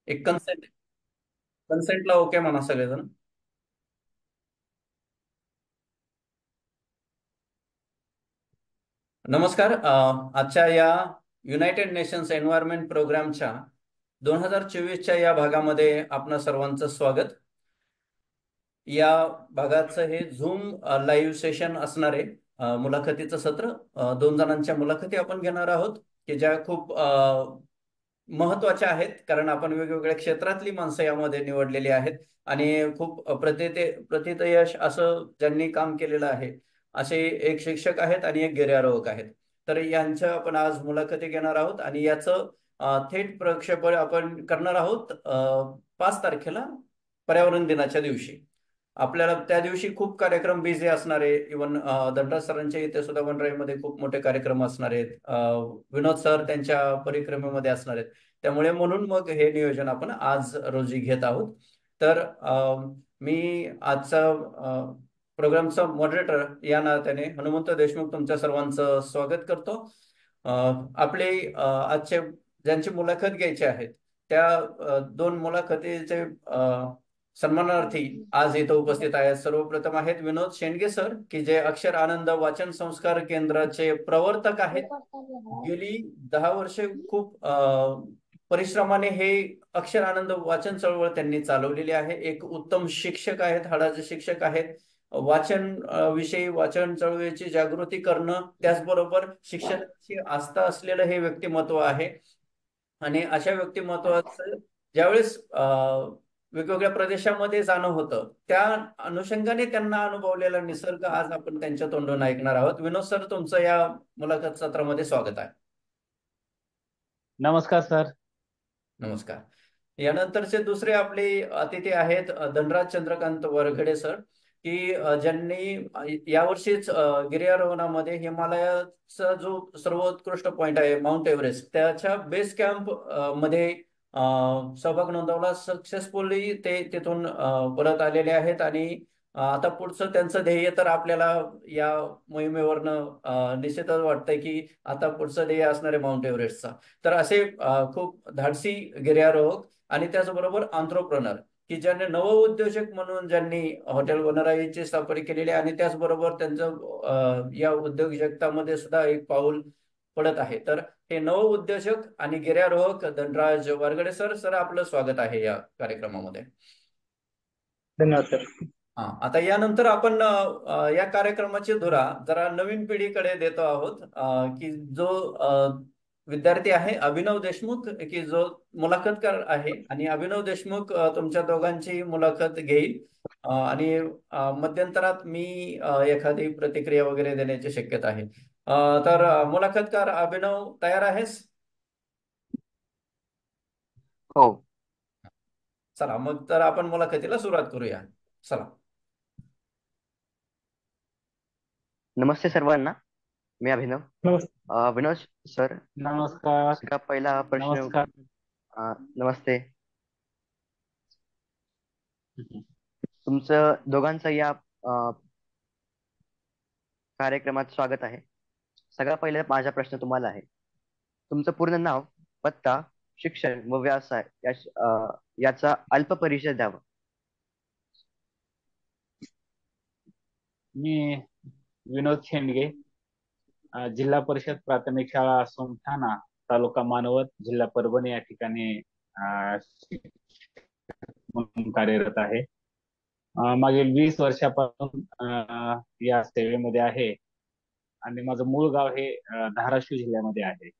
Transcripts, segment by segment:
एक कन्सेंटला ओके म्हणा सगळेजण. नमस्कार. आजच्या या युनायटेड नेशन्स एन्व्हायरमेंट प्रोग्रामच्या 2024च्या या भागामध्ये आपणा सर्वांचं स्वागत. या भागाचं हे झूम लाईव्ह सेशन असणार आहे. मुलाखतीचं सत्र. दोन जणांच्या मुलाखती आपण घेणार आहोत की ज्या खूप महत्वाच्या आहेत, कारण आपण वेगवेगळ्या क्षेत्रातली माणसं यामध्ये निवडलेली आहेत आणि खूप प्रतितयश असं ज्यांनी काम केलेलं आहे असे एक शिक्षक आहेत आणि एक गिर्यारोहक आहेत. तर यांच्या आपण आज मुलाखती घेणार आहोत आणि याचं थेट प्रक्षेपण आपण करणार आहोत 5 तारखेला, पर्यावरण दिनाच्या दिवशी. आपल्याला त्या दिवशी खूप कार्यक्रम बिझी असणार आहे. इवन धनराज सरांच्या इथे सुद्धा वनराईमध्ये खूप मोठे कार्यक्रम असणार आहेत. विनोद सर त्यांच्या परिक्रमेमध्ये असणार आहेत. त्यामुळे म्हणून मग हे नियोजन आपण आज रोजी घेत आहोत. तर मी आजचा प्रोग्रामचा मॉडरेटर या नात्याने हनुमंत देशमुख तुमच्या सर्वांचं स्वागत करतो. आपले आजचे ज्यांची मुलाखत घ्यायची आहेत त्या दोन मुलाखतीचे सन्मानार्थी आज इथं उपस्थित आहेत. सर्वप्रथम आहेत विनोद शेंडगे सर, की जे अक्षर आनंद वाचन संस्कार केंद्राचे प्रवर्तक आहेत. गेली 10 वर्षे खूप परिश्रमाने हे अक्षर आनंद वाचन चळवळ त्यांनी चालवलेली आहे. एक उत्तम शिक्षक आहेत, हाडाचे शिक्षक आहेत. वाचन विषयी वाचन चळवळीची जागृती करणं, त्याचबरोबर शिक्षणाची आस्था असलेलं हे व्यक्तिमत्व आहे. आणि अशा व्यक्तिमत्वाचं ज्यावेळेस वेगवेगळ्या प्रदेशामध्ये जाणं होतं, त्या अनुषंगाने त्यांना अनुभवलेला निसर्ग आज आपण त्यांच्या तोंडून ऐकणार आहोत. विनोद सर, तुमचं या मुलाखत सत्रामध्ये स्वागत आहे. नमस्कार सर. नमस्कार. यानंतरचे दुसरे आपले अतिथी आहेत धनराज चंद्रकांत वरखडे सर, की ज्यांनी यावर्षीच गिर्यारोहणामध्ये हिमालयाचा जो सर्वोत्कृष्ट पॉइंट आहे माउंट एव्हरेस्ट, त्याच्या बेस कॅम्प मध्ये सहभाग नोंदवला. सक्सेसफुली ते तिथून परत आलेले आहेत आणि आता पुढचं त्यांचं ध्येय तर आपल्याला या मोहिमेवरनं निश्चितच वाटतंय की आता पुढचं ध्येय असणार आहे माउंट एव्हरेस्टचा. तर असे खूप धाडसी गिर्यारोहक आणि त्याचबरोबर आंत्रप्रणर, की ज्यांनी नवउद्योजक म्हणून ज्यांनी हॉटेल वनराईची स्थापना केलेली आहे आणि त्याचबरोबर त्यांचं या उद्योजकतामध्ये सुद्धा एक पाऊल पडत आहे. तर हे नवउद्योजक आणि गिर्यारोहक धनराज वारगडे सर, सर आपलं स्वागत आहे या कार्यक्रमामध्ये. धन्यवाद सर. हा, आता यानंतर आपण या कार्यक्रमाची धुरा जरा नवीन पिढीकडे देतो आहोत, की जो विद्यार्थी आहे अभिनव देशमुख, की जो मुलाखतकार आहे. आणि अभिनव देशमुख तुमच्या दोघांची मुलाखत घेईल आणि मध्यंतरात मी एखादी प्रतिक्रिया वगैरे देण्याची शक्यता आहे. तर मुलाखतकार अभिनव, तयार आहेस? हो. चला मग तर आपण मुलाखतीला सुरुवात करूया. चला. नमस्ते सर्वांना. मी अभिनव. विनोद सर, नमस्कार. सगळा पहिला प्रश्न. नमस्कार. नमस्ते. तुमचं दोघांचं या कार्यक्रमात स्वागत आहे. सगळा पहिला माझा प्रश्न तुम्हाला आहे. तुमचं पूर्ण नाव, पत्ता, शिक्षण व व्यवसाय याचा अल्प परिचय द्यावा. मी विनोद शेंडगे, जिल्हा परिषद प्राथमिक शाळा सोमठाणा, तालुका मानवत, जिल्हा परभणी या ठिकाणी म्हणून कार्यरत आहे. मागील 20 वर्षापासून या सेवेमध्ये आहे आणि माझं मूळ गाव हे धाराशिव जिल्ह्यामध्ये आहे.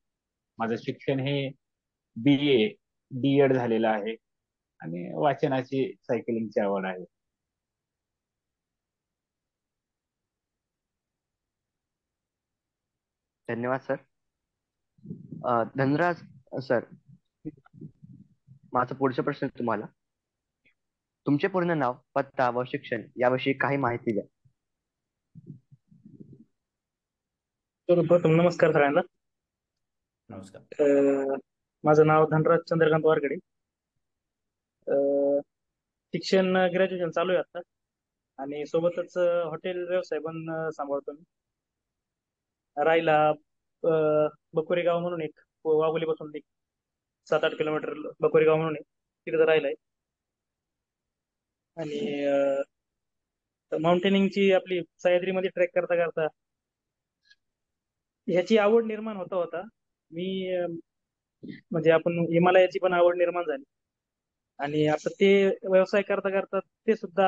माझं शिक्षण हे BA B.Ed झालेलं आहे आणि वाचनाची, सायकलिंगची आवड आहे. धन्यवाद सर. धनराज सर, माझा पुढचा प्रश्न तुम्हाला. तुमचे पूर्ण नाव, पत्ता व शिक्षण याविषयी काही माहिती द्या. सर्वप्रथम नमस्कार सगळ्यांना. नमस्कार. माझं नाव धनराज चंद्रकांत वारकडे. शिक्षण ग्रॅज्युएशन चालू आहे आता आणि सोबतच हॉटेल व्यवसाय पण सांभाळतो मी. राहिला बकोरी गाव म्हणून एक वाघोलीपासून एक 7-8 किलोमीटर बकोरी गाव म्हणून आहे. तिकडे राहिलाय. आणि माउंटेनिंगची आपली सह्याद्रीमध्ये ट्रेक करता करता ह्याची आवड निर्माण होता होता मी म्हणजे आपण हिमालयाची पण आवड निर्माण झाली. आणि आता ते व्यवसाय करता करता ते सुद्धा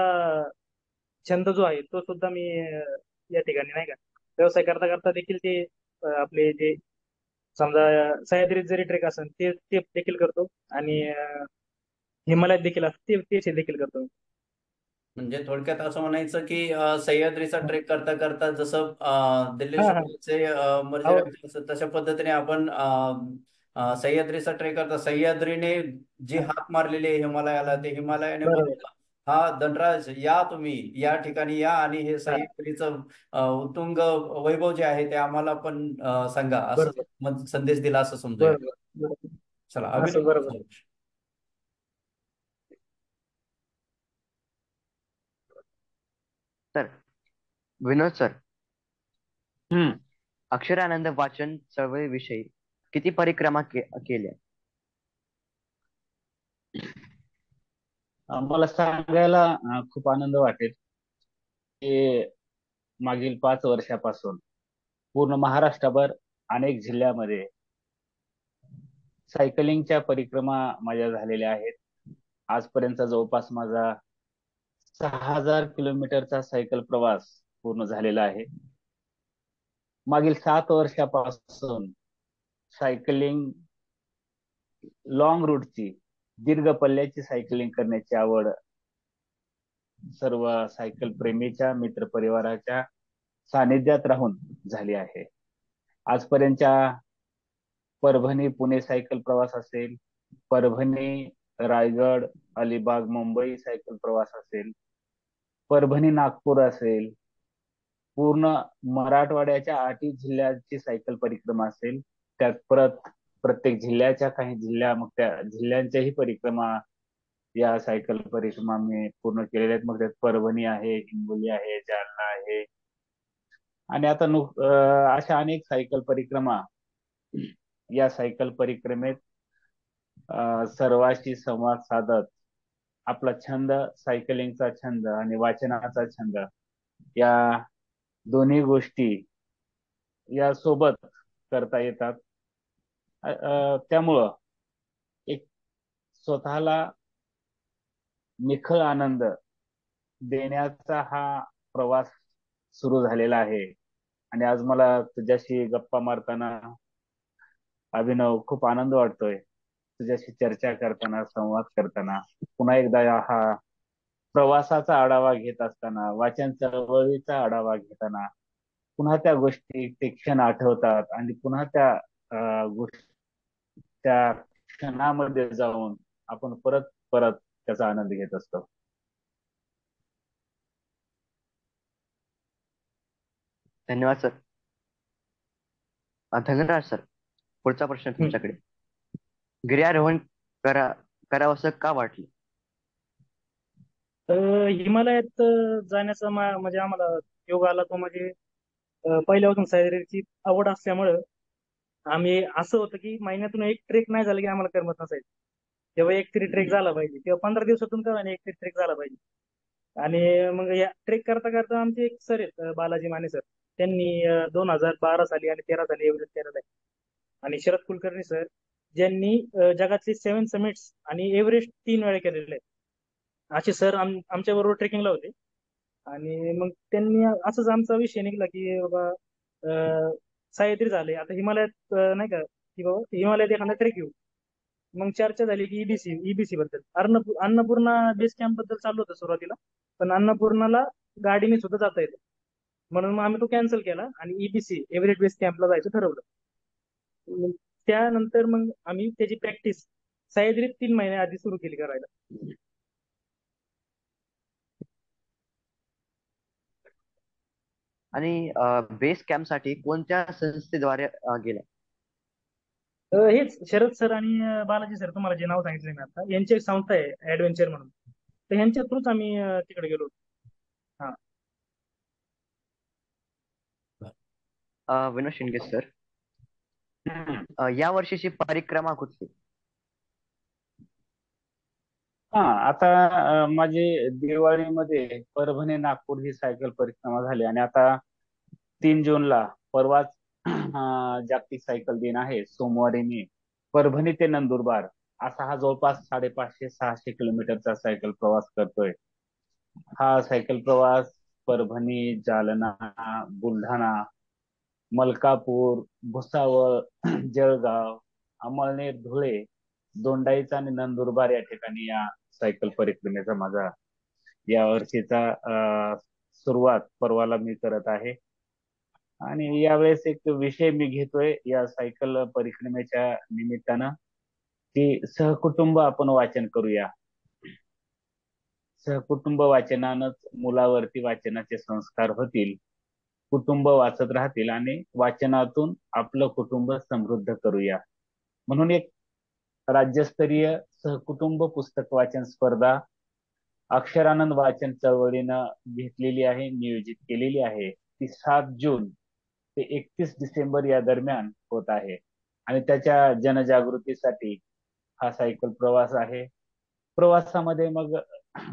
छंद जो आहे तो सुद्धा मी या ठिकाणी नाही का व्यवसाय करता करता देखील ते आपले जे समजा सह्याद्रीत जरी ट्रेक असेल ते ते देखील करतो. आणि हिमालयात देखील असते ते देखील करतो. म्हणजे थोडक्यात असं म्हणायचं की सह्याद्रीचा ट्रेक करता करता जसं दिल्ली हा हा शिमल्याचे मर्जी हो राहायचे असं तशा पद्धतीने आपण सह्याद्रीचा ट्रेक करता सह्याद्रीने जी हाक मारलेली आहे हिमालयाला ते हिमालयाने बरोबर. म्हणलं हा धनराज या तुम्ही या ठिकाणी या आणि हे हा सह्याद्रीचं उत्तुंग वैभव जे आहे ते आम्हाला पण सांगा असं बरोबर संदेश दिला असं समजूया. बरोबर बरोबर. चला असं बरोबर. अभिनव. तर विनोद सर, हम्म अक्षरानंद वाचन चळवळीविषयी किती परिक्रमा केल्या? मला सांगायला खूप आनंद वाटेल की मागील 5 वर्षापासून पूर्ण महाराष्ट्रभर अनेक जिल्ह्यामध्ये सायकलिंगच्या परिक्रमा माझ्या झालेल्या आहेत. आजपर्यंत जवळपास माझा 6,000 किलोमीटरचा सायकल प्रवास पूर्ण झालेला आहे. मागील 7 वर्षापासून सायकलिंग लॉंग रूटची दीर्घ पल्ल्याची सायकलिंग करण्याची आवड सर्व सायकल प्रेमीच्या मित्र परिवाराच्या सानिध्यात राहून झाली आहे. आजपर्यंतच्या परभणी पुणे सायकल प्रवास असेल, परभणी रायगड अलिबाग मुंबई सायकल प्रवास असेल, परभणी नागपूर असेल, पूर्ण मराठवाड्याच्या 8 जिल्ह्यांची सायकल परिक्रमा असेल, त्यात परत प्रत्येक जिल्ह्याच्या काही जिल्ह्या मग त्या जिल्ह्यांच्याही परिक्रमा या सायकल परिक्रमा मी पूर्ण केलेल्या आहेत. मग त्यात परभणी आहे, हिंगोली आहे, जालना आहे आणि आता अशा अनेक सायकल परिक्रमा. या सायकल परिक्रमेत सर्वांशी संवाद साधत आपला छंद सायकलिंगचा छंद आणि वाचनाचा छंद या दोन्ही गोष्टी या सोबत करता येतात. त्यामुळं एक स्वतःला निखळ आनंद देण्याचा हा प्रवास सुरू झालेला आहे. आणि आज मला तुझ्याशी गप्पा मारताना अभिनव खूप आनंद वाटतोय. तुझ्याशी चर्चा करताना संवाद करताना पुन्हा एकदा हा प्रवासाचा आढावा घेत असताना वाचन चळवळीचा आढावा घेताना पुन्हा त्या गोष्टी ते क्षण आठवतात आणि पुन्हा त्या गोष्टी त्या क्षणामध्ये जाऊन आपण परत परत त्याचा आनंद घेत असतो. धन्यवाद सर. धन्यवाद सर. पुढचा प्रश्न तुमच्याकडे. गिर्यारोहण करा करावंसं का वाटलं? हिमालयात जाण्याचा म्हणजे आम्हाला योग आला तो म्हणजे पहिल्यापासून सह्याद्रीची आवड असल्यामुळं आम्ही असं होतं की महिन्यातून एक ट्रेक नाही झालं की आम्हाला करमत नसायचं. तेव्हा एक तरी ट्रेक झाला पाहिजे, तेव्हा 15 दिवसातून का नाही एक तरी ट्रेक झाला पाहिजे. आणि मग या ट्रेक करता करता आमचे एक सर आहेत बालाजी माने सर. त्यांनी 2012 साली आणि 13 साली एव्हरेस्ट केलेलं आहे. आणि शरद कुलकर्णी सर ज्यांनी जगातले 7 समिट्स आणि एव्हरेस्ट 3 वेळा केलेले आहेत. असे सर आमच्या बरोबर ट्रेकिंगला होते. आणि मग त्यांनी असंच आमचा विषय निघला की बाबा सह्याद्री झाले आता हिमालयात नाही का की बाबा हिमालयात एखादा ट्रेक येऊ. मग चर्चा झाली की ईबीसी बद्दल अन्नपूर्णा बेस कॅम्प बद्दल चालू होतं सुरुवातीला. पण अन्नपूर्णाला गाडीने सुद्धा जाता येतं. म्हणून मग आम्ही तो कॅन्सल केला आणि ईबीसी एव्हरेस्ट बेस कॅम्पला जायचं ठरवलं. मग त्यानंतर मग आम्ही त्याची प्रॅक्टिस सह्याद्रीत 3 महिने आधी सुरू केली करायला. आणि बेस कॅम्प साठी कोणत्या संस्थेद्वारे गेला? हेच शरद सर आणि बालाजी सर तुम्हाला जे नाव सांगितलं मी आता यांची एक संस्था आहे ऍडव्हेंचर म्हणून. तर ह्यांच्या थ्रूच आम्ही तिकडे गेलो होतो. हा. विनोद शिंदे सर, हम्म. या वर्षीची परिक्रमा कुठली? हा आता माझी दिवाळीमध्ये परभणी नागपूर ही सायकल परिक्रमा झाली आणि आता 3 जूनला परवाच जागतिक सायकल दिन आहे. सोमवारी मी परभणी ते नंदुरबार असा हा जवळपास 550-600 किलोमीटरचा सायकल प्रवास करतोय. हा सायकल प्रवास परभणी, जालना, बुलढाणा, मलकापूर, भुसावळ, जळगाव, अमळनेर, धुळे, दोंडाईचा आणि नंदुरबार या ठिकाणी या सायकल परिक्रमेचा माझा या वर्षीचा सुरुवात परवाला मी करत आहे. आणि यावेळेस एक विषय मी घेतोय या सायकल परिक्रमेच्या निमित्तानं की सहकुटुंब आपण वाचन करूया. सहकुटुंब वाचनानंच मुलावरती वाचनाचे संस्कार होतील, कुटुंब वाचत राहतील आणि वाचनातून आपलं कुटुंब समृद्ध करूया. म्हणून एक राज्यस्तरीय सहकुटुंब पुस्तक वाचन स्पर्धा अक्षरानंद वाचन चळवळीनं घेतलेली आहे, नियोजित केलेली आहे. ती 7 जून ते 31 डिसेंबर या दरम्यान होत आहे आणि त्याच्या जनजागृतीसाठी हा सायकल प्रवास आहे. प्रवासामध्ये मग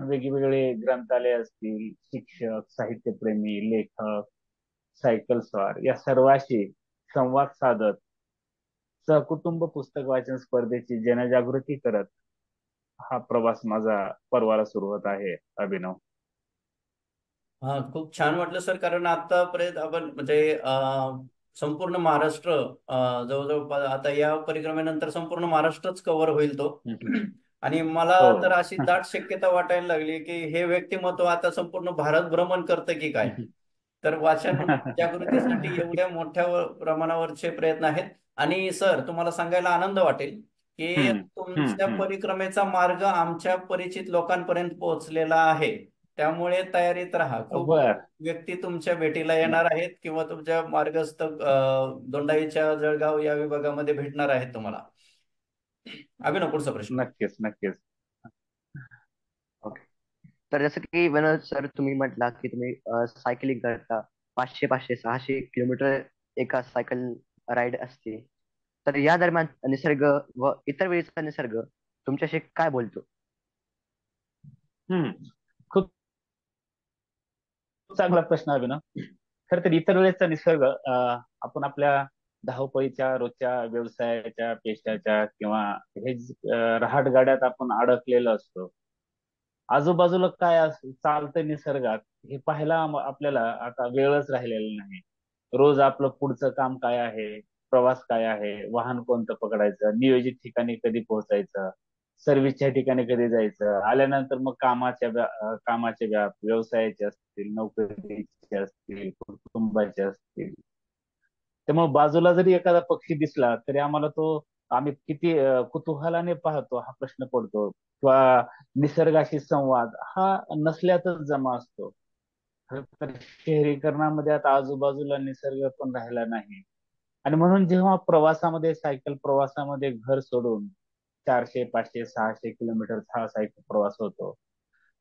वेगवेगळे ग्रंथालय असतील, शिक्षक, साहित्यप्रेमी, लेखक, सायकल स्वार या सर्वांशी संवाद साधत सहकुटुंब पुस्तक वाचन स्पर्धेची जनजागृती करत हा प्रवास माझा परवाला सुरू होत आहे. अभिनव. हा, खूप छान वाटलं सर, कारण आतापर्यंत आपण म्हणजे संपूर्ण महाराष्ट्र जवळजवळ आता या परिक्रमेनंतर संपूर्ण महाराष्ट्रच कव्हर होईल तो. आणि मला हो. तर अशी दाट शक्यता वाटायला लागली की हे व्यक्तिमत्व आता संपूर्ण भारत भ्रमण करतं की काय. तर वाचन जागृतीसाठी एवढ्या मोठ्या प्रमाणावरचे प्रयत्न आहेत. आणि सर, तुम्हाला सांगायला आनंद वाटेल की हम्म, हम्म, तुमच्या हम्म. परिक्रमेचा मार्ग आमच्या परिचित लोकांपर्यंत पोहोचलेला आहे. त्यामुळे तयारीत राहा. खूप बर. व्यक्ती तुमच्या भेटीला येणार आहेत किंवा तुमच्या मार्गस्थ दोंडाईच्या जळगाव या विभागामध्ये भेटणार आहेत तुम्हाला. अभिनव, पुढचा प्रश्न. नक्कीच, नक्कीच. ओके. तर जसं की विनोद सर तुम्ही म्हटला की तुम्ही सायकलिंग करता 500-500-600 किलोमीटर एका सायकल राईड असते. तर या दरम्यान निसर्ग व इतर वेळेचा निसर्ग तुमच्याशी काय बोलतो? हम्म. खूप चांगला प्रश्न आहे अभिनव. खर तर इतर वेळेचा निसर्ग आपण आपल्या धावपळीच्या रोजच्या व्यवसायाच्या पेशाच्या किंवा हे रहाटगाड्यात आपण अडकलेलो असतो. आजूबाजूला काय चालतंय निसर्गात हे पाहायला आपल्याला आता वेळच राहिलेला नाही. रोज आपलं पुढचं काम काय आहे, प्रवास काय आहे, वाहन कोणतं पकडायचं, नियोजित ठिकाणी कधी पोहोचायचं, सर्व्हिसच्या ठिकाणी कधी जायचं, आल्यानंतर मग कामाचे व्याप, व्यवसायाचे असतील, नोकरीचे असतील, कुटुंबाचे असतील. त्यामुळे बाजूला जरी एखादा पक्षी दिसला तरी आम्हाला तो आम्ही किती कुतूहलाने पाहतो हा प्रश्न पडतो. किंवा निसर्गाशी संवाद हा नसल्यातच जमा असतो. खरं तर शहरीकरणामध्ये आता आजूबाजूला निसर्ग पण राहिला नाही. आणि म्हणून जेव्हा प्रवासामध्ये सायकल प्रवासामध्ये घर सोडून 400-500-600 किलोमीटरचा हा सायकल प्रवास होतो.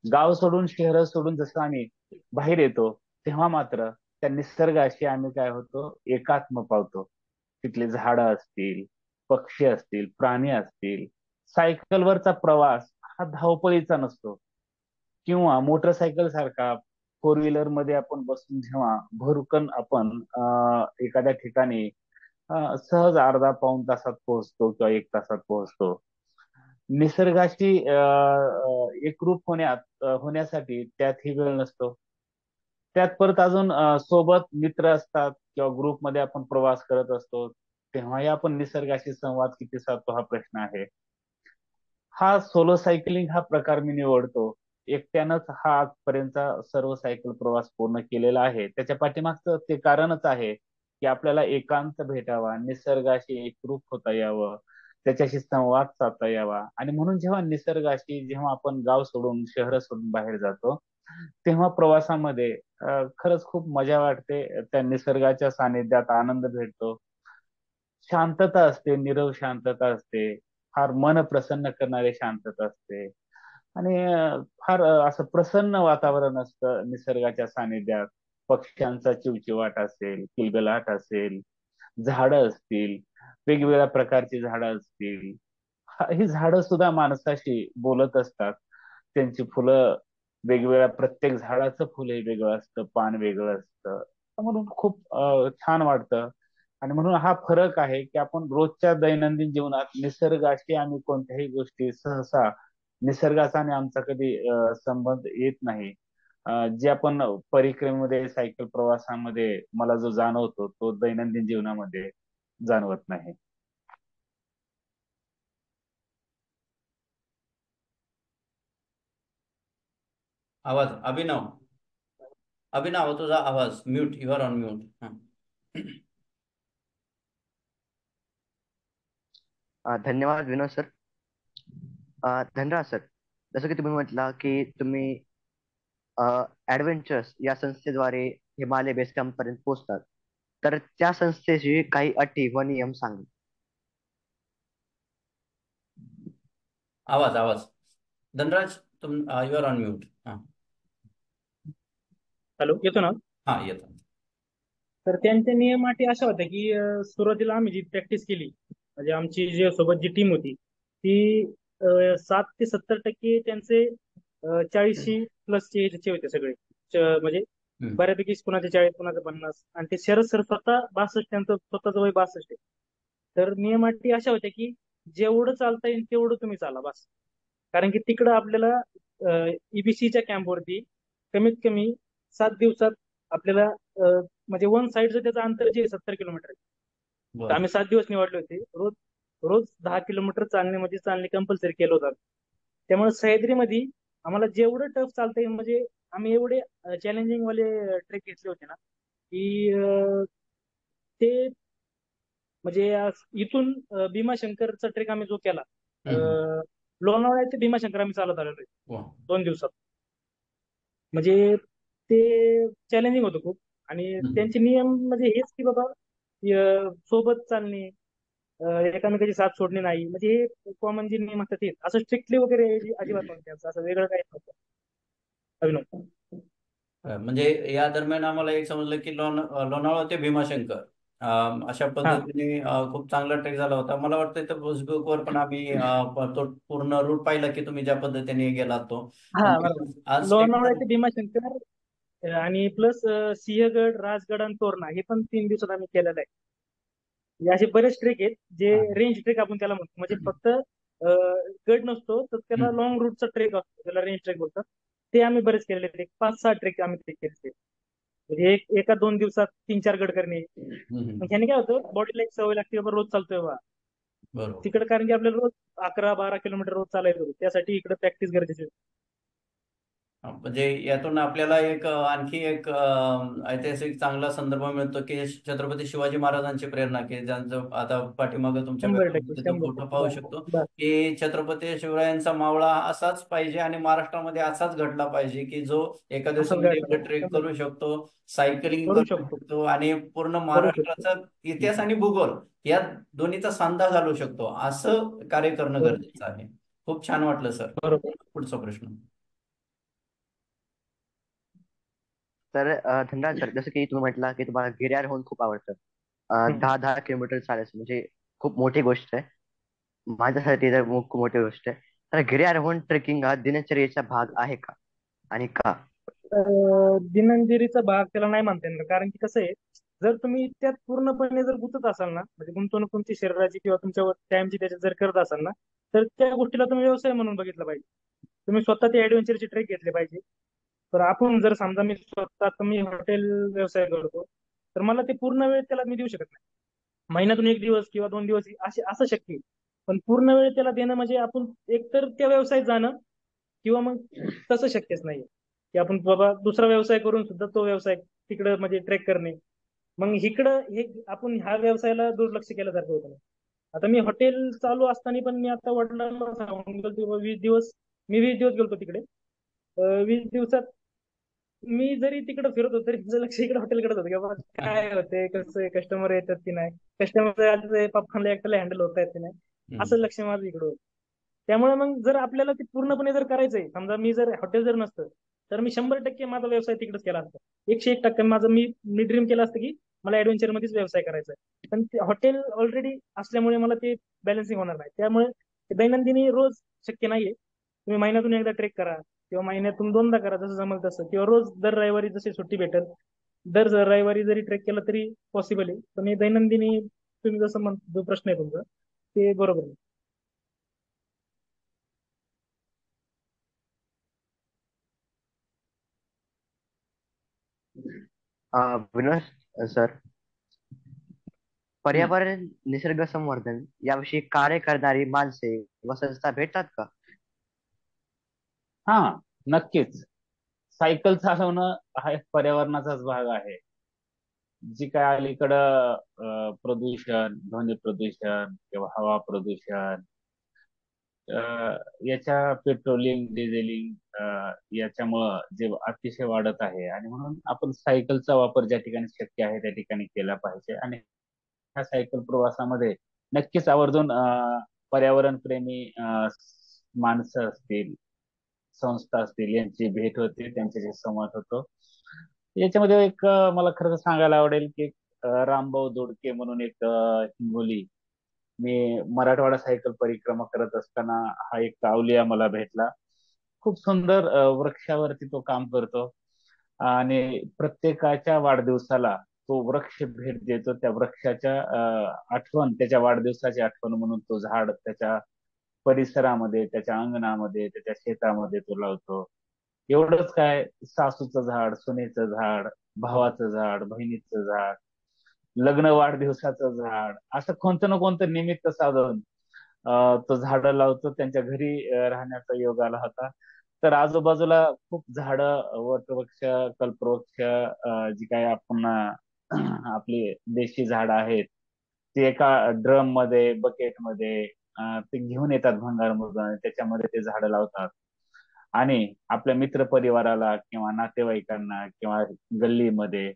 गाव सोडून शहर सोडून जसं आम्ही बाहेर येतो तेव्हा मात्र त्या निसर्गाशी आम्ही काय होतो, एकात्म पावतो. तिथले झाडं असतील, पक्षी असतील, प्राणी असतील. सायकलवरचा प्रवास हा धावपळीचा नसतो किंवा मोटरसायकल सारखा फोर व्हीलर मध्ये आपण बसून जेव्हा भरकन आपण एखाद्या ठिकाणी सहज अर्धा पाऊण तासात पोहोचतो किंवा 1 तासात पोहोचतो. निसर्गाशी एकरूप होण्यासाठी त्यातही वेळ नसतो. त्यात परत अजून सोबत मित्र असतात किंवा ग्रुपमध्ये आपण प्रवास करत असतो तेव्हाही आपण निसर्गाशी संवाद किती साधतो हा प्रश्न आहे. हा सोलो सायकलिंग हा प्रकार मी निवडतो. एकट्यानंच हा आजपर्यंतचा सर्व सायकल प्रवास पूर्ण केलेला आहे. त्याच्या पाठीमागचं ते कारणच आहे की आपल्याला एकांत भेटावा, निसर्गाशी एकरूप होता यावं, त्याच्याशी संवाद साधता यावा. आणि म्हणून जेव्हा आपण गाव सोडून शहर सोडून बाहेर जातो तेव्हा प्रवासामध्ये खरंच खूप मजा वाटते. त्या निसर्गाच्या सानिध्यात आनंद भेटतो. शांतता असते, नीरव शांतता असते, फार मन प्रसन्न करणारी शांतता असते. आणि फार असं प्रसन्न वातावरण असतं निसर्गाच्या सानिध्यात. पक्ष्यांचा चिवचिवाट असेल, किलबिलाट असेल, झाडं असतील, वेगवेगळ्या प्रकारची झाडं असतील. ही झाडं सुद्धा माणसाशी बोलत असतात. त्यांची फुलं वेगवेगळ्या, प्रत्येक झाडाचं फुल हे वेगळं असतं, पान वेगळं असतं. म्हणून खूप छान वाटतं. आणि म्हणून हा फरक आहे की आपण रोजच्या दैनंदिन जीवनात निसर्गाशी आम्ही कोणत्याही गोष्टी सहसा निसर्गाचा आणि आमचा कधी संबंध येत नाही. जे आपण परिक्रमेमध्ये, सायकल प्रवासामध्ये मला जो जाणवतो तो दैनंदिन जीवनामध्ये जाणवत नाही. आवाज अभिनव, अभिनव तुझा आवाज म्यूट, युआर ऑन म्यूट. धन्यवाद विनोद सर. धनराज सर, जसं की तुम्ही म्हटला की तुम्ही ऍडव्हेंचर्स या संस्थेद्वारे हिमालय बेस कॅम्प पर्यंत पोहोचतात, तर त्या संस्थेची काही अटी व नियम सांगा. आवाज आवाज धनराज, तुम युआर ऑन म्यूट. हॅलो, येतो ना? हा येतो. तर त्यांचे नियम अटी अशा होत्या की सुरुवातीला आम्ही जी प्रॅक्टिस केली, म्हणजे आमची जे सोबत जी टीम होती ती 60 ते 70% त्यांचे 40 प्लसचे ह्याचे होते सगळे. म्हणजे हम्म. बऱ्यापैकी कुणाचे 40, कुणाचे 50, आणि ते शरद सर स्वतः 62, त्यांचं स्वतःचं वय 62 आहे. तर नियम अटी अशा होत्या की जेवढं चालता येईल तेवढं तुम्ही चाला बस. कारण की तिकडं आपल्याला ईबीसीच्या कॅम्पवरती कमीत कमी 7 दिवसात आपल्याला म्हणजे वन साईडचं त्याचं अंतर जे 70 किलोमीटर आहे. तर बर. आम्ही 7 दिवस निवडले होते. रोज रोज 10 किलोमीटर चालणे म्हणजे चालणे कंपल्सरी केलं होतं. त्यामुळे सह्याद्रीमध्ये आम्हाला जेवढं टफ चालता येईल, म्हणजे आम्ही एवढे चॅलेंजिंग वाले ट्रेक घेतले होते ना की ते म्हणजे इथून भीमाशंकरचा ट्रेक आम्ही जो केला, हम्म. लोणावळा ते भीमाशंकर आम्ही चालत आलेलो आहे वा. 2 दिवसात. म्हणजे ते चॅलेंजिंग होतं खूप. आणि हम्म. त्यांचे नियम म्हणजे हेच की बाबा सोबत चालणे, एकामेकाची साथ सोडणे नाही, म्हणजे हे कॉमन जे नियम असतात तेच. असं स्ट्रिक्टली वगैरे अजिबात नव्हतं त्यांचं, असं वेगळं काही नव्हतं. अभिनव. म्हणजे या दरम्यान आम्हाला एक समजलं की लोणावळा ते भीमाशंकर अशा हा पद्धतीने खूप चांगला ट्रेक झाला होता. मला वाटतं तर फेसबुकवर पण आम्ही तो पूर्ण रूट पाहिला की तुम्ही ज्या पद्धतीने गेलात तो. हा बरोबर. आणि आज लोणावळा ते भीमाशंकर आणि प्लस सिंहगड, राजगड आणि तोरणा हे पण 3 दिवसात आम्ही केलेलं आहे. म्हणजे असे बरेच ट्रेक आहेत जे हम्म. रेंज ट्रेक आपण त्याला म्हणतो. म्हणजे फक्त गड नसतो तर त्याला लॉंग रूटचा ट्रेक असतो, त्याला रेंज ट्रेक बोलतात. ते आम्ही बरेच केलेले आहेत. 5-6 ट्रेक आम्ही ते केले. म्हणजे एका 2 दिवसात 3-4 गड करणे. मग हम्म. ह्याने काय होतं, बॉडीला एक सवय लागते, बाबा रोज चालतोय बा बरोबर. तिकडे. कारण की आपल्याला रोज 11-12 किलोमीटर रोज चालायचं होतं, त्यासाठी इकडे प्रॅक्टिस गरजेची होती. म्हणजे यातून आपल्याला एक आणखी एक ऐतिहासिक चांगला संदर्भ मिळतो की छत्रपती शिवाजी महाराजांची प्रेरणा, की ज्यांचं आता पाठीमागे तुमच्या 100% बॅकग्राऊंडमध्ये तो 100%. फोटो पाहू बस शकतो बस. की छत्रपती शिवरायांचा मावळा असाच पाहिजे आणि महाराष्ट्रामध्ये असाच घडला पाहिजे की जो एका असंच दिवसामध्ये घडलं एवढं पाहिजे. ट्रेक 100% करू शकतो, सायकलिंग करू करू शकतो. शकतो आणि पूर्ण करू शकतो. महाराष्ट्राचा इतिहास आणि भूगोल या दोन्हीचा सांधा घालू शकतो, असं कार्य करणं बरोबर. गरजेचं आहे. खूप छान वाटलं सर. बरोबर. पुढचा प्रश्न. तर धनराज सर, जसं की तुम्ही म्हटला की तुम्हाला गिर्यारोहण खूप आवडतं. हम्म. 10-10 किलोमीटर चालायचं म्हणजे खूप मोठी गोष्ट आहे. माझ्यासाठी तर खूप मोठी गोष्ट आहे. तर गिर्यारोहण ट्रेकिंग हा दिनचर्येचा भाग आहे का, आणि का? दिनंदिरीचा भाग त्याला नाही म्हणता येणार. कारण की कसं आहे, जर तुम्ही त्यात पूर्णपणे जर गुंतत असाल ना, म्हणजे गुंतवणूक तुमची शरीराची किंवा तुमच्या टाइमची त्याच्यात जर करत असाल ना, तर त्या गोष्टीला तुम्ही व्यवसाय म्हणून बघितलं पाहिजे. तुम्ही स्वतः ते ऍडव्हेंचरचे ट्रेक घेतले पाहिजे. तर आपण जर समजा मी स्वतः, आता मी हॉटेल व्यवसाय करतो, तर मला ते पूर्ण वेळ त्याला मी देऊ शकत नाही. महिन्यातून 1 दिवस किंवा 2 दिवस असे असं शक्य आहे. पण पूर्ण वेळ त्याला देणं म्हणजे आपण एकतर त्या व्यवसायात जाणं, किंवा मग तसं शक्यच नाहीये की आपण बाबा दुसरा व्यवसाय करून सुद्धा तो व्यवसाय तिकडं म्हणजे ट्रेक करणे. मग इकडं हे आपण ह्या व्यवसायाला दुर्लक्ष केल्यासारखं होतं. आता मी हॉटेल चालू असताना पण मी आता वडिलांना सांगून गेलो की बाबा 20 दिवस, मी 20 दिवस गेलो तिकडे. 20 दिवसात मी जरी तिकडे फिरत होतो तरी माझं लक्ष इकडे हॉटेलकडे होतं की बाबा काय होते, कसं कस्टमर येतात की नाही, कस्टमर पप्पांना एकट्याला हँडल होत आहेत की नाही, असं हम्म. लक्ष माझं इकडे होतं. त्यामुळे मग जर आपल्याला ते पूर्णपणे जर करायचंय, समजा मी जर हॉटेल जर नसतं, तर मी 100% माझा व्यवसाय तिकडेच केला असता. 101% माझं मी मी ड्रीम केलं असतं की मला ऍडव्हेंचर मध्येच व्यवसाय करायचा आहे. पण ते हॉटेल ऑलरेडी असल्यामुळे मला ते बॅलन्सिंग होणार नाही. त्यामुळे ते दैनंदिनी रोज शक्य नाहीये. तुम्ही महिन्यातून एकदा ट्रेक करा किंवा महिन्यातून दोनदा करा, जसं जमल तसं, किंवा रोज दर रविवारी जशी सुट्टी भेटेल दर रविवारी जरी ट्रेक केला तरी पॉसिबल आहे. पण हे दैनंदिनी तुम्ही जसं जो प्रश्न आहे तुमचा ते बरोबर आहे. विनोद सर, हम्म. पर्यावरण निसर्ग संवर्धन याविषयी कार्य करणारी माणसे व संस्था भेटतात का? हा, नक्कीच. सायकल चालवणं हा एक पर्यावरणाचाच भाग आहे. जी काय अलीकडं प्रदूषण, ध्वनी प्रदूषण किंवा हवा प्रदूषण, अ, याच्या पेट्रोलिंग, डिझेलिंग, याच्यामुळं जे अतिशय वाढत आहे, आणि म्हणून आपण सायकलचा वापर ज्या ठिकाणी शक्य आहे त्या ठिकाणी केला पाहिजे. आणि ह्या सायकल प्रवासामध्ये नक्कीच आवर्जून पर्यावरण प्रेमी माणसं असतील, संस्था असतील, यांची भेट होते, त्यांच्याशी संवाद होतो. याच्यामध्ये एक मला खरं सांगायला आवडेल की रामभाऊ दोडके म्हणून एक हिंगोली, मी मराठवाडा सायकल परिक्रमा करत असताना हा एक अवलिया मला भेटला. खूप सुंदर वृक्षावरती तो काम करतो, आणि प्रत्येकाच्या वाढदिवसाला तो वृक्ष भेट देतो. त्या वृक्षाच्या आठवण, त्याच्या वाढदिवसाची आठवण म्हणून तो झाड त्याच्या परिसरामध्ये, त्याच्या अंगणामध्ये, त्याच्या शेतामध्ये तो लावतो. एवढंच काय, सासूचं झाड, सुनेचं झाड, भावाचं झाड, बहिणीचं झाड, लग्न वाढदिवसाचं झाड, असं कोणतं ना कोणतं निमित्त साधून तो झाडं लावतो. त्यांच्या घरी राहण्याचा योग आला होता. तर आजूबाजूला खूप झाडं, वटवृक्ष, कल्पवृक्ष, जी काय आपण आपली देशी झाडं आहेत, ते एका ड्रम मध्ये, बकेट मध्ये ते घेऊन येतात भंगारमधून, आणि त्याच्यामध्ये ते झाडं लावतात. आणि आपल्या मित्र परिवाराला किंवा नातेवाईकांना किंवा गल्लीमध्ये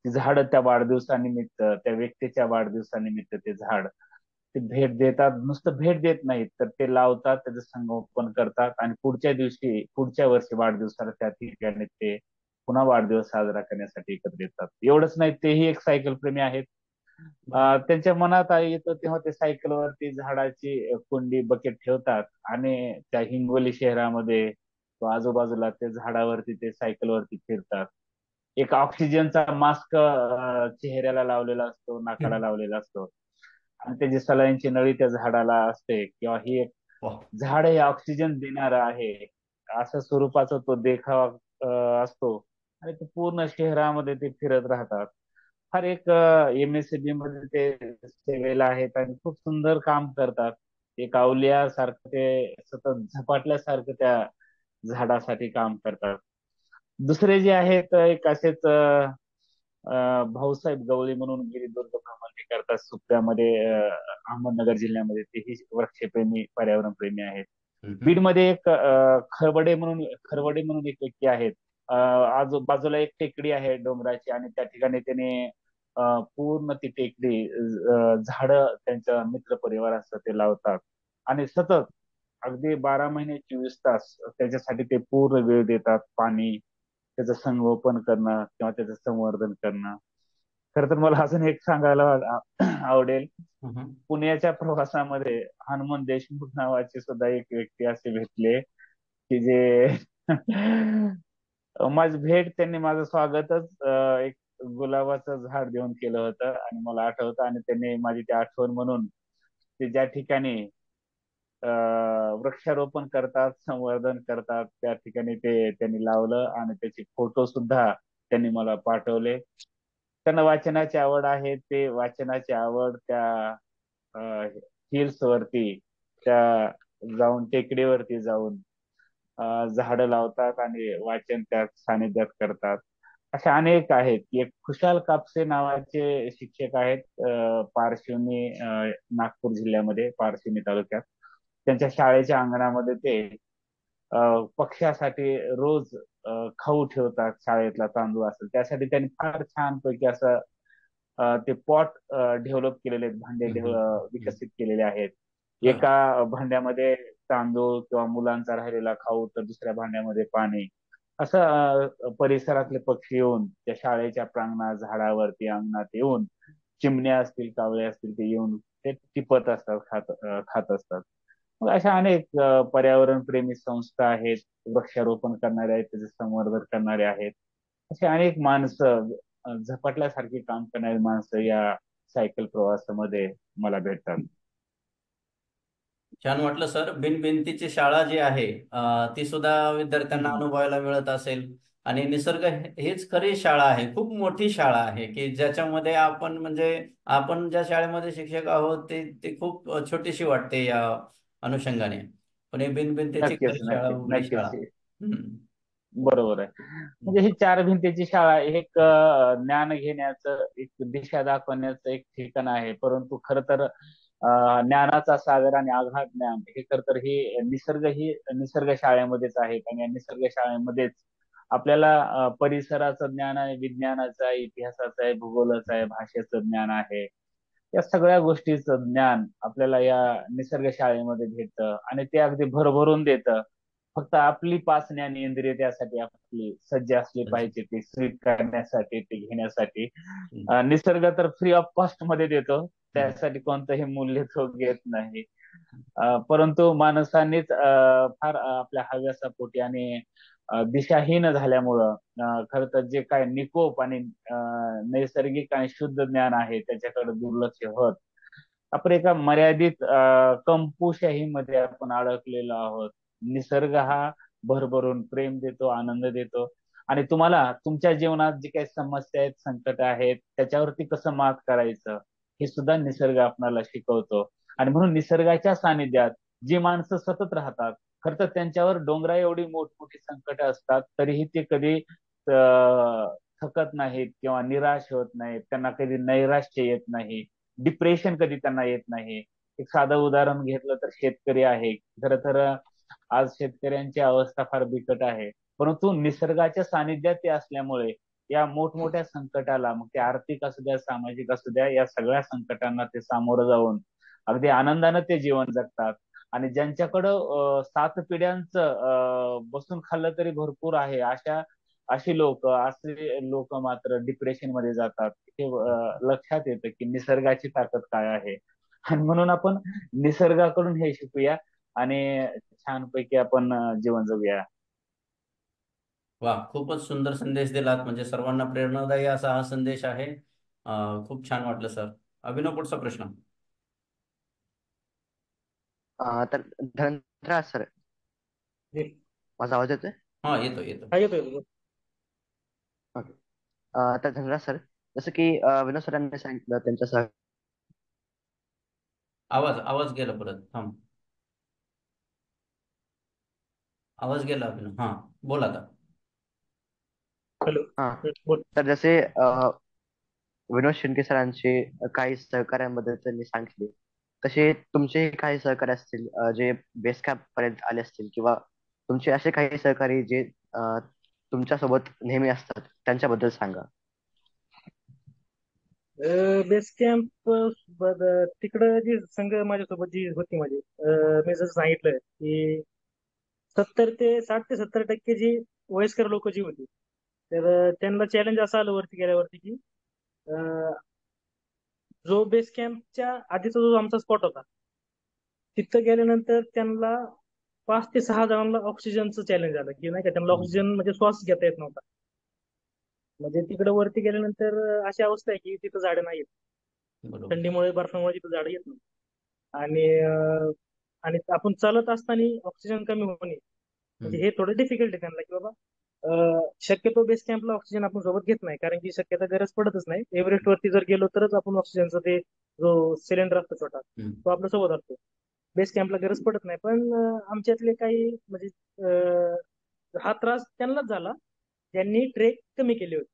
ती झाडं त्या वाढदिवसानिमित्त, त्या व्यक्तीच्या वाढदिवसानिमित्त ते झाड ते भेट देतात. नुसतं भेट देत नाहीत, तर ते लावतात, त्याचं संगोपन करतात, आणि पुढच्या दिवशी, पुढच्या वर्षी वाढदिवसाला त्या ठिकाणी ते पुन्हा वाढदिवस साजरा करण्यासाठी एकत्र येतात. एवढंच नाही, तेही एक सायकल प्रेमी आहेत. त्यांच्या मनात येतं तेव्हा ते सायकलवरती झाडाची कुंडी, बकेट ठेवतात, आणि त्या हिंगोली शहरामध्ये तो आजूबाजूला ते झाडावरती, ते सायकलवरती फिरतात. एक ऑक्सिजनचा मास्क चेहऱ्याला लावलेला असतो, नाकाला लावलेला असतो, आणि त्याची सलाईनची नळी त्या झाडाला असते, किंवा ही एक वाह. झाड हे ऑक्सिजन देणार आहे, अशा स्वरूपाचा तो देखावा असतो. आणि ते पूर्ण शहरामध्ये ते फिरत राहतात. हर एक एमएससीबी मध्ये ते सेवेला आहेत, आणि खूप सुंदर काम करतात. एक अवलियासारखं ते सतत झपाटल्यासारखं त्या झाडासाठी काम करतात. दुसरे जे आहेत एक असेच भाऊसाहेब गवळी म्हणून गिरिदुर्ग भ्रमंती करतात सुप्यामध्ये, अहमदनगर जिल्ह्यामध्ये. तेही वृक्षप्रेमी, पर्यावरण प्रेमी आहेत. बीडमध्ये एक खरवडे म्हणून एक व्यक्ती आहेत. आजूबाजूला एक टेकडी आहे डोंगराची, आणि त्या ठिकाणी त्याने पूर्ण ती टेकडी झाडं, त्यांचा मित्र परिवार असतं ते लावतात, आणि सतत अगदी 12 महिने 24 तास त्याच्यासाठी ते पूर्ण वेळ देतात. पाणी, त्याचं संगोपन करणं किंवा त्याचं संवर्धन करणं. खर तर मला अजून एक सांगायला आवडेल. पुण्याच्या प्रवासामध्ये हनुमान देशमुख नावाचे सुद्धा एक व्यक्ती असे भेटले, की जे माझी भेट, त्यांनी माझं स्वागतच एक गुलाबाचं झाड देऊन केलं होतं, आणि मला आठवतं, आणि त्यांनी माझी ती आठवण म्हणून ते ज्या ठिकाणी वृक्षारोपण करतात, संवर्धन करतात, त्या ठिकाणी ते त्यांनी लावलं, आणि त्याचे फोटो सुद्धा त्यांनी मला पाठवले. त्यांना वाचनाची आवड आहे, ते वाचनाची आवड त्या हिल्स वरती, त्या जाऊन, टेकडीवरती जाऊन झाडं लावतात, आणि वाचन त्या सानिध्यात करतात. अशा अनेक आहेत. एक खुशाल कापसे नावाचे शिक्षक आहेत, पारशिवनी, नागपूर जिल्ह्यामध्ये, पारशिवनी तालुक्यात. त्यांच्या शाळेच्या अंगणामध्ये ते पक्ष्यासाठी रोज खाऊ ठेवतात. शाळेतला तांदूळ असेल त्यासाठी त्यांनी फार छानपैकी असं ते पॉट डेव्हलप केलेले आहेत, भांडे विकसित केलेले आहेत. एका भांड्यामध्ये तांदूळ किंवा मुलांचा राहिलेला खाऊ, तर दुसऱ्या भांड्यामध्ये पाणी. असं परिसरातले पक्षी येऊन त्या शाळेच्या प्रांगणात, झाडावरती, अंगणात येऊन, चिमण्या असतील, कावळे असतील, ते येऊन ते टिपत असतात, खात असतात. मग अशा अनेक पर्यावरण प्रेमी संस्था आहेत, वृक्षारोपण करणारे आहेत, त्याचे संवर्धन करणारे आहेत. असे अनेक माणसं, झपाटल्यासारखी काम करणारी माणसं या सायकल प्रवासामध्ये मला भेटतात. छान वाटलं सर. बिनभिंतीची शाळा जी आहे ती सुद्धा विद्यार्थ्यांना हम्म. अनुभवायला मिळत असेल. आणि निसर्ग हीच खरी शाळा आहे, खूप मोठी शाळा आहे की ज्याच्यामध्ये आपण म्हणजे आपण ज्या शाळेमध्ये शिक्षक आहोत ते ते खूप छोटीशी वाटते या अनुषंगाने. पण हे बिनभिंतीची नक्कीच, खरी शाळा, नक्कीच, उघडी शाळा. नक्कीच. हम्म. बरोबर आहे. म्हणजे ही चार भिंतीची शाळा एक ज्ञान घेण्याचं, एक दिशा दाखवण्याचं एक ठिकाण आहे. परंतु खर तर ज्ञानाचा सागर आणि आघाड ज्ञान हे खर तर ही निसर्ग शाळेमध्येच आहेत. आणि या निसर्ग शाळेमध्येच आपल्याला परिसराचं ज्ञान आहे, विज्ञानाचं आहे, इतिहासाचं आहे, भूगोलाचं आहे, भाषेचं ज्ञान आहे. या सगळ्या गोष्टीचं ज्ञान आपल्याला या निसर्ग शाळेमध्ये भेटतं आणि ते अगदी भरभरून देतं. फक्त आपली पाच ज्ञानेंद्रिय त्यासाठी आपली सज्ज असली पाहिजे, ते स्वीकारण्यासाठी, ते घेण्यासाठी. हम्म. निसर्ग तर फ्री ऑफ कॉस्ट मध्ये देतो, त्यासाठी कोणतंही मूल्य तो घेत नाही. परंतु माणसांनीच फार आपल्या हव्यासापोटी आणि दिशाहीन झाल्यामुळं खर तर जे काय निकोप आणि नैसर्गिक आणि शुद्ध ज्ञान आहे त्याच्याकडे दुर्लक्ष होत आपण एका मर्यादित कंपुशाहीमध्ये आपण अडकलेलो आहोत. निसर्ग हा भरभरून प्रेम देतो, आनंद देतो. आणि तुम्हाला तुमच्या जीवनात जी काही समस्या आहेत, संकट आहेत, त्याच्यावरती कसं मात करायचं हे सुद्धा निसर्ग आपल्याला शिकवतो. आणि म्हणून निसर्गाच्या सानिध्यात जी माणसं सतत राहतात, खर तर त्यांच्यावर डोंगरा एवढी मोठमोठी संकट असतात, तरीही ते कधी थकत नाहीत किंवा निराश होत नाहीत. त्यांना कधी नैराश्य येत नाही, डिप्रेशन कधी त्यांना येत नाही. एक साधं उदाहरण घेतलं तर शेतकरी आहे. खरं तर आज शेतकऱ्यांची अवस्था फार बिकट आहे. परंतु निसर्गाच्या सानिध्यात ते असल्यामुळे या मोठमोठ्या संकटाला, मग ते आर्थिक असू द्या, सामाजिक असू द्या, या सगळ्या संकटांना ते सामोरं जाऊन अगदी आनंदानं ते जीवन जगतात. आणि ज्यांच्याकडं 7 पिढ्यांचं बसून खाल्लं तरी भरपूर आहे, असे लोक मात्र डिप्रेशन मध्ये जातात. हे लक्षात येतं की निसर्गाची ताकद काय आहे. आणि म्हणून आपण निसर्गाकडून हे शिकूया आणि छानपैकी आपण जीवन जगूया. वा, खूपच सुंदर संदेश दिलात. म्हणजे सर्वांना प्रेरणादायी असा हा संदेश आहे. खूप छान वाटलं सर. अभिनव, पुढचा प्रश्न. तर धनराज सर, जी. माझा आवाज येतोय? हा, येतो येतो. हा, येतो येतो. ओके. तर धनराज सर, जसं की विनोद सरांनी सांगितलं त्यांच्या आवाज आवाज गेला परत, थांब. आवाज गेला अभिनव. हा, बोल आता. हॅलो. हा, बोल. तर जसे विनोद शिंदे सरांचे काही सहकार्यांबद्दल त्यांनी सांगितले, तसे तुमचे काही सहकारी असतील जे बेस कॅम्प पर्यंत आले असतील, किंवा तुमचे असे काही सहकारी जे तुमच्या सोबत नेहमी असतात, त्यांच्याबद्दल सांगा. बेस कॅम्प तिकडं जी संघ माझ्यासोबत जी होती माझी, मी जसं सांगितलं की 60 ते 70% जी वयस्कर लोक जी होती, तर त्यांना चॅलेंज असं आलं वरती गेल्यावरती की अं, जो बेस कॅम्पच्या आधीचा जो आमचा स्पॉट होता, तिथं गेल्यानंतर त्यांना 5 ते 6 जणांना ऑक्सिजनचं चॅलेंज आलं की नाही का, त्यांना हम्म. ऑक्सिजन म्हणजे श्वास घेता येत नव्हता. म्हणजे तिकडे वरती गेल्यानंतर अशी अवस्था आहे की तिथं झाडं नाही, बरोबर. थंडीमुळे बर्फामुळे तिथं झाडं येत नाही. आणि आणि आपण चालत असताना ऑक्सिजन कमी होणे म्हणजे हम्म. हे थोडं डिफिकल्ट आहे त्यांना, की बाबा शक्यतो बेस कॅम्पला ऑक्सिजन आपण सोबत घेत नाही, कारण की शक्यता गरज पडतच नाही. एव्हरेस्ट वरती जर गेलो तरच आपण ऑक्सिजनचा ते जो सिलेंडर असतो छोटा, हम्म. तो आपल्या सोबत असतो. बेस कॅम्पला गरज पडत नाही. पण आमच्यातले काही म्हणजे हा त्रास त्यांनाच झाला ज्यांनी ट्रेक कमी केले होते.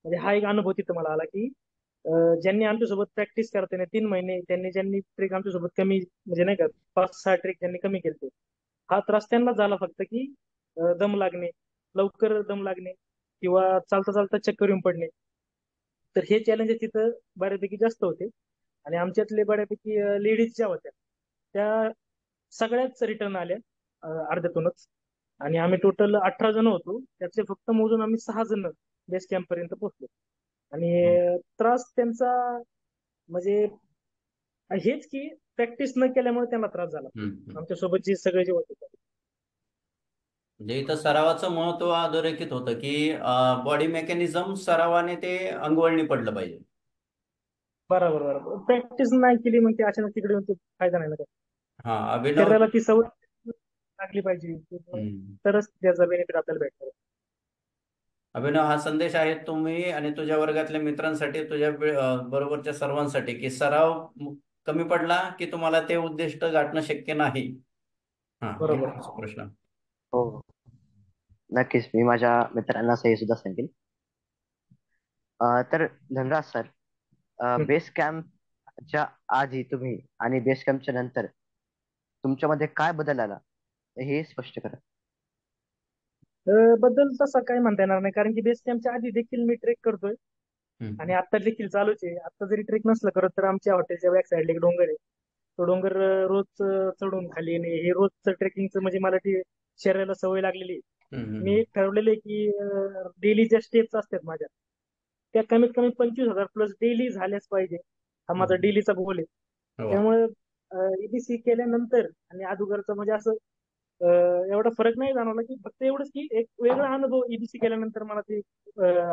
म्हणजे हा एक अनुभव तिथं मला आला की ज्यांनी आमच्यासोबत प्रॅक्टिस करताना 3 महिने ज्यांनी ट्रेक आमच्यासोबत कमी म्हणजे नाही का 5-6 ट्रेक ज्यांनी कमी केले, हा त्रास त्यांना झाला फक्त की दम लागणे, लवकर दम लागणे, किंवा चालता चालता चक्कर येऊन पडणे. तर हे चॅलेंजेस तिथं बऱ्यापैकी जास्त होते. आणि आमच्यातले बऱ्यापैकी लेडीज ज्या होत्या त्या सगळ्याच रिटर्न आल्या अर्ध्यातूनच. आणि आम्ही टोटल 18 जण होतो, त्यातले फक्त मोजून आम्ही 6 जण बेस कॅम्प पर्यंत पोहोचलो. आणि त्रास त्यांचा म्हणजे हेच की प्रॅक्टिस न केल्यामुळे त्यांना त्रास झाला. आमच्यासोबत जे सगळे जे होते म्हणजे इथं सरावाचं महत्व अधोरेखित होतं की बॉडी मेकॅनिझम सरावाने ते अंगवळणी पडलं पाहिजे. बरोबर बरोबर. प्रॅक्टिस नाही केली मग ते अचानक तिकडे येऊन ते फायदा नाही ना. हा अभिनव. शरीराला ती सवय लागली पाहिजे तरच त्याचा बेनिफिट आपल्याला भेटणार. अभिनव, हा संदेश आहे तुम्ही आणि तुझ्या वर्गातल्या मित्रांसाठी, तुझ्या बरोबरच्या सर्वांसाठी की सराव कमी पडला की तुम्हाला ते उद्दिष्ट गाठणं शक्य नाही. हा बरोबर. प्रश्न. हो नक्कीच मी माझ्या मित्रांना हे सुद्धा सांगेल. तर धनराज सर, बेस कॅम्पच्या आधी तुम्ही आणि बेस कॅम्पच्या नंतर तुमच्यामध्ये काय बदल आला हे स्पष्ट करा. बद्दल तसं काय म्हणता येणार नाही, कारण की बेस कॅम्पच्या आधी देखील मी ट्रेक करतोय आणि आता देखील चालूच आहे. आता जरी ट्रेक नसलं करत तर आमच्या हॉटेलच्या बॅक साईडला एक डोंगर आहे. तो डोंगर रोज चढून खाली येणे हे रोजचं ट्रेकिंगचं म्हणजे मला ती शरीराला सवय लागलेली आहे. मी एक ठरवलेलं आहे की डेली ज्या स्टेप्स असतात माझ्या त्या कमीत कमी 25,000 प्लस डेली झाल्याच पाहिजे. हा माझा डेलीचा गोल आहे. त्यामुळे ईबीसी केल्यानंतर आणि अगोदरचं म्हणजे असं एवढा फरक नाही जाणवला, की फक्त एवढंच की एक वेगळा अनुभव ईबीसी केल्यानंतर मला ते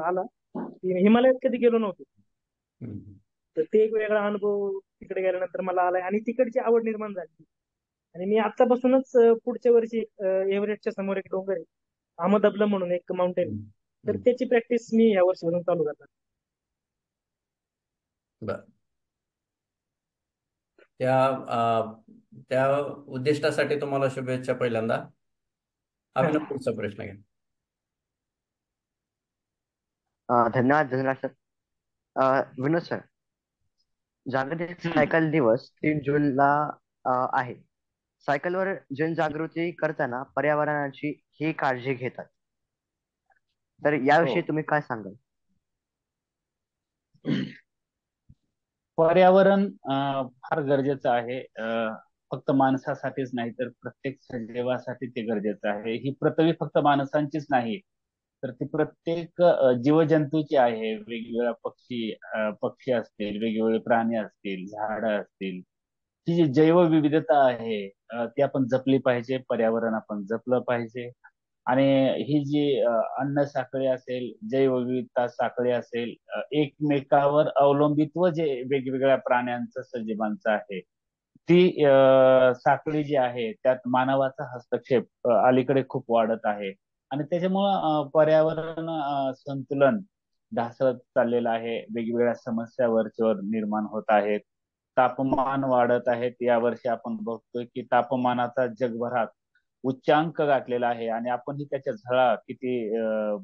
आला की हिमालयात कधी गेलो नव्हतो. तर ते एक वेगळा अनुभव तिकडे गेल्यानंतर मला आलाय आणि तिकडची आवड निर्माण झाली. आणि मी आतापासूनच पुढच्या वर्षी एव्हरेस्टच्या समोर एक डोंगर आहे अहमदबला म्हणून एक माउंटेन, तर त्याची प्रॅक्टिस मी या वर्षीपासून चालू करणार. बर. त्या उद्दिष्टासाठी तुम्हाला शुभेच्छा पहिल्यांदा. अभिनव, पुढचा प्रश्न घ्या. धन्यवाद धन्यवाद सर. विनोद सर, जागतिक सायकल दिवस 3 जूनला आहे. सायकलवर जनजागृती करताना पर्यावरणाची ही काळजी घेतात, तर याविषयी तुम्ही काय सांगाल? पर्यावरण फार गरजेचं आहे. फक्त माणसासाठीच नाही तर प्रत्येक सजीवासाठी ते गरजेचं आहे. ही पृथ्वी फक्त माणसांचीच नाही तर ती प्रत्येक जीवजंतूची आहे. वेगवेगळ्या पक्षी असतील, वेगवेगळे प्राणी असतील, झाडं असतील, ही जी जैवविविधता आहे ती आपण जपली पाहिजे. पर्यावरण आपण जपलं पाहिजे. आणि ही जी अन्न साखळी असेल, जैवविविधता साखळी असेल, एकमेकावर अवलंबित्व जे वेगवेगळ्या प्राण्यांचं, सजीवांचं आहे, ती साखळी जी आहे त्यात मानवाचा हस्तक्षेप अलीकडे खूप वाढत आहे. आणि त्याच्यामुळं पर्यावरण संतुलन ढासळत चाललेलं आहे. वेगवेगळ्या समस्या वरचेवर निर्माण होत आहेत. तापमान वाढत आहेत. यावर्षी आपण बघतोय की तापमानाचा जगभरात उच्चांक गाठलेला आहे आणि आपण ही त्याच्या झळा किती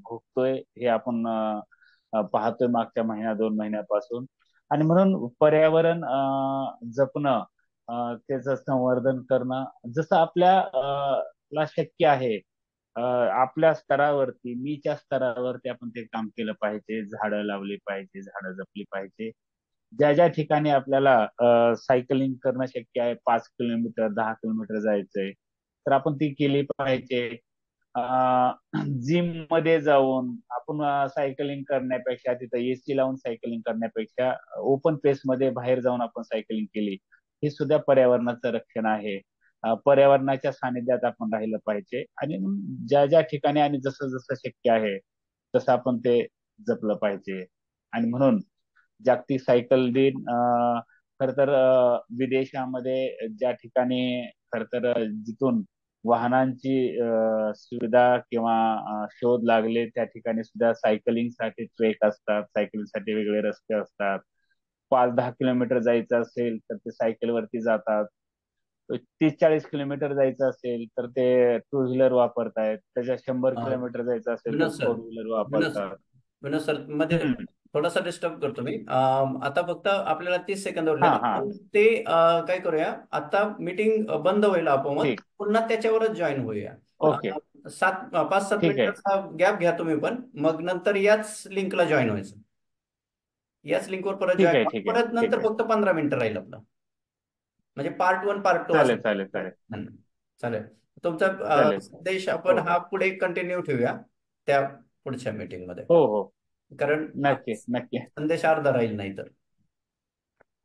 भोगतोय हे आपण पाहतोय मागच्या महिन्या 2 महिन्यापासून. आणि म्हणून पर्यावरण जपणं, त्याचं संवर्धन करणं जसं ला शक्य आहे, आपल्या स्तरावरती, मीच्या स्तरावरती आपण ते काम केलं पाहिजे. झाडं लावली पाहिजे, झाडं जपली पाहिजे. ज्या ज्या ठिकाणी आपल्याला सायकलिंग करणं शक्य आहे, 5 किलोमीटर 10 किलोमीटर जायचंय, तर आपण ती केली पाहिजे. जिम मध्ये जाऊन आपण सायकलिंग करण्यापेक्षा, तिथं एसी लावून सायकलिंग करण्यापेक्षा ओपन स्पेस मध्ये बाहेर जाऊन आपण सायकलिंग केली, हे सुद्धा पर्यावरणाचं रक्षण आहे. पर्यावरणाच्या सानिध्यात आपण राहिलं पाहिजे. आणि ज्या ज्या ठिकाणी आणि जसं जसं शक्य आहे तसं आपण ते जपलं पाहिजे. आणि म्हणून जागतिक सायकल दिन खर तर विदेशामध्ये ज्या ठिकाणी खर तर जिथून वाहनांची सुविधा किंवा शोध लागले त्या ठिकाणी सुद्धा सायकलिंगसाठी ट्रेक असतात, सायकलिंगसाठी वेगळे रस्ते असतात. 5-10 किलोमीटर जायचं असेल तर ते सायकलवरती जातात. 30-40 किलोमीटर जायचं असेल तर ते टू व्हीलर वापरतायत. त्याच्या 100 किलोमीटर जायचं असेल तर विनोद सर, फोर व्हीलर विनोद सर, वापरतात. विनोद सर, मध्ये थोडासा डिस्टर्ब करतो मी. आता फक्त आपल्याला 30 सेकंद उरले. हा हा, ते काय करूया, आता मीटिंग बंद होईल आपोआप, ठीक, पुन्हा त्याच्यावरच जॉईन होऊया. ओके, 5-7 ठीक आहे. मिनिटाचा गॅप घ्या तुम्ही पण, मग नंतर याच लिंकला जॉईन व्हायचं. याच लिंकवर परत ठीक आहे, जॉईन, ठीक आहे, परत ठीक नंतर आहे. फक्त 15 मिनिटं राहील आपलं, म्हणजे पार्ट 1 पार्ट 2 असं. चालेल चालेल चालेल चालेल. तुमचा चालेल. संदेश आपण हो हा पुढे कंटिन्यू ठेवूया त्या पुढच्या मीटिंग मध्ये, हो हो, कारण नक्की नक्की. संदेश अर्धा राहील नाही तर.